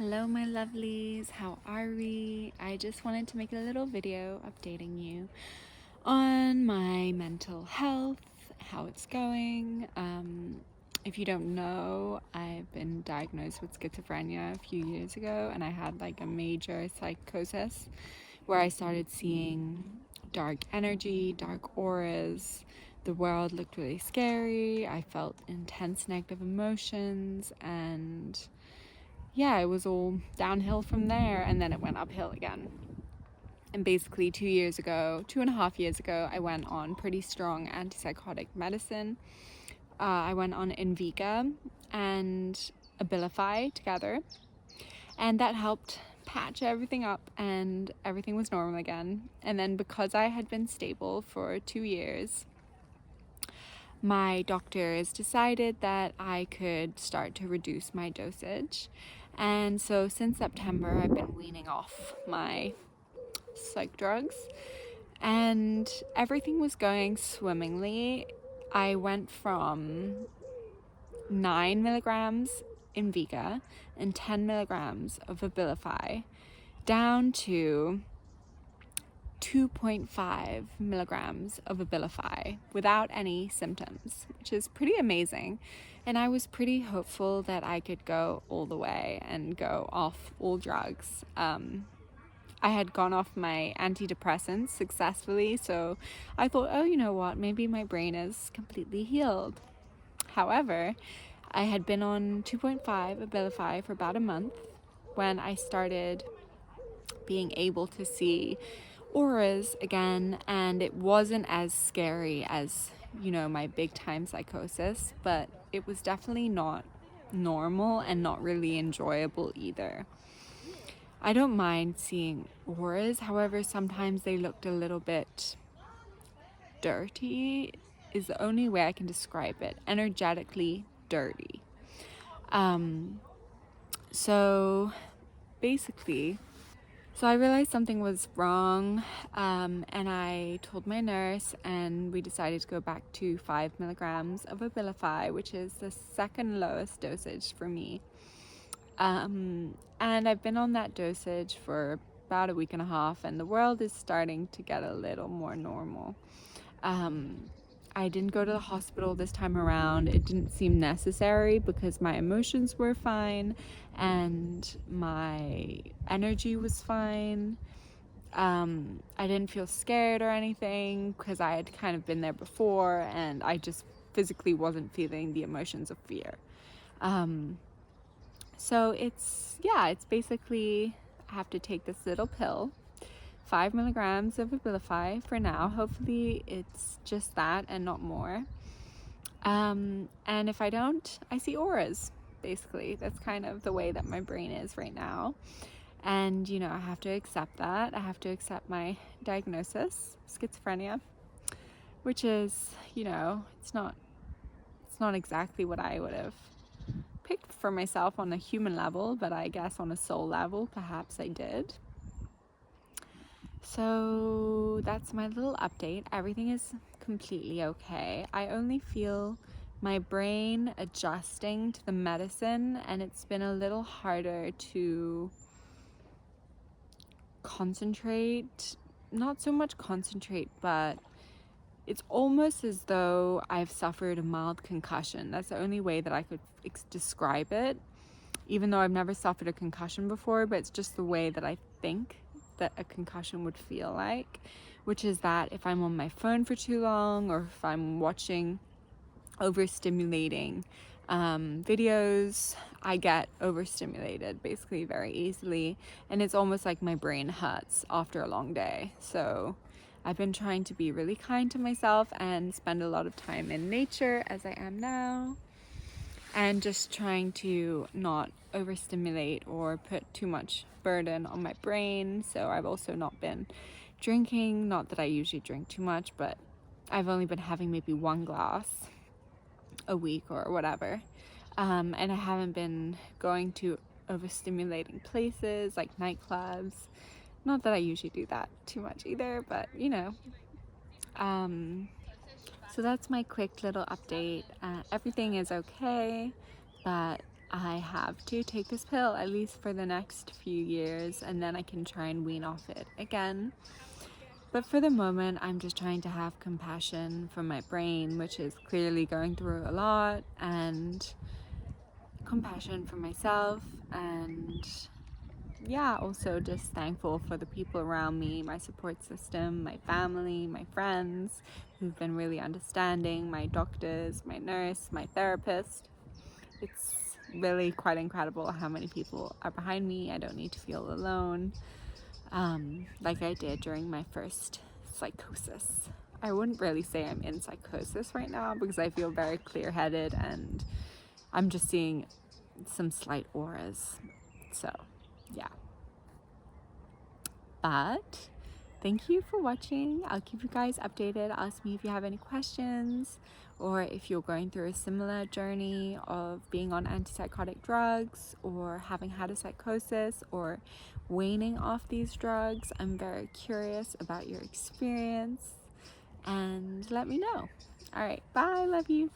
Hello my lovelies, how are we? I just wanted to make a little video updating you on my mental health, how it's going. If you don't know, I've been diagnosed with schizophrenia a few years ago, and I had like a major psychosis where I started seeing dark energy, dark auras. The world looked really scary. I felt intense negative emotions, and yeah, it was all downhill from there, and then it went uphill again. And basically 2.5 years ago, I went on pretty strong antipsychotic medicine. I went on Invega and Abilify together, and that helped patch everything up, and everything was normal again. And then because I had been stable for 2 years, my doctors decided that I could start to reduce my dosage. And so since September, I've been weaning off my psych drugs, and everything was going swimmingly. I went from 9 milligrams Invega and 10 milligrams of Abilify down to 2.5 milligrams of Abilify without any symptoms, which is pretty amazing. And I was pretty hopeful that I could go all the way and go off all drugs. I had gone off my antidepressants successfully, so I thought, oh, you know what, maybe my brain is completely healed. However, I had been on 2.5 Abilify for about a month when I started being able to see auras again, and it wasn't as scary as, my big time psychosis, but it was definitely not normal and not really enjoyable either. I don't mind seeing auras, however, sometimes they looked a little bit dirty, is the only way I can describe it. Energetically dirty. So basically, I realized something was wrong, and I told my nurse, and we decided to go back to 5 milligrams of Abilify, which is the second lowest dosage for me. And I've been on that dosage for about a week and a half, and the world is starting to get a little more normal. I didn't go to the hospital this time around. It didn't seem necessary because my emotions were fine and my energy was fine. I didn't feel scared or anything because I had kind of been there before, and I just physically wasn't feeling the emotions of fear. So it's basically, I have to take this little pill, 5 milligrams of Abilify for now. Hopefully it's just that and not more. And if I don't, I see auras. Basically, that's kind of the way that my brain is right now. And, I have to accept that. I have to accept my diagnosis, schizophrenia, which is, it's not exactly what I would have picked for myself on a human level, but I guess on a soul level, perhaps I did. So that's my little update. Everything is completely okay. I only feel my brain adjusting to the medicine, and it's been a little harder to concentrate. Not so much concentrate, but it's almost as though I've suffered a mild concussion. That's the only way that I could describe it, even though I've never suffered a concussion before, but it's just the way that I think that a concussion would feel like, which is that if I'm on my phone for too long, or if I'm watching overstimulating videos, I get overstimulated basically very easily, and it's almost like my brain hurts after a long day. So I've been trying to be really kind to myself and spend a lot of time in nature, as I am now, and just trying to not overstimulate or put too much burden on my brain. So I've also not been drinking, not that I usually drink too much, but I've only been having maybe 1 glass a week or whatever. And I haven't been going to overstimulating places like nightclubs. Not that I usually do that too much either, but so that's my quick little update. Everything is okay, but I have to take this pill at least for the next few years, and then I can try and wean off it again. But for the moment, I'm just trying to have compassion for my brain, which is clearly going through a lot, and compassion for myself, and yeah, also just thankful for the people around me, my support system, my family, my friends who've been really understanding, my doctors, my nurse, my therapist. It's really quite incredible how many people are behind me. I don't need to feel alone, like I did during my first psychosis. I wouldn't really say I'm in psychosis right now because I feel very clear-headed and I'm just seeing some slight auras. So, yeah. But thank you for watching. I'll keep you guys updated. Ask me if you have any questions or if you're going through a similar journey of being on antipsychotic drugs or having had a psychosis or waning off these drugs. I'm very curious about your experience and let me know. All right, bye. Love you.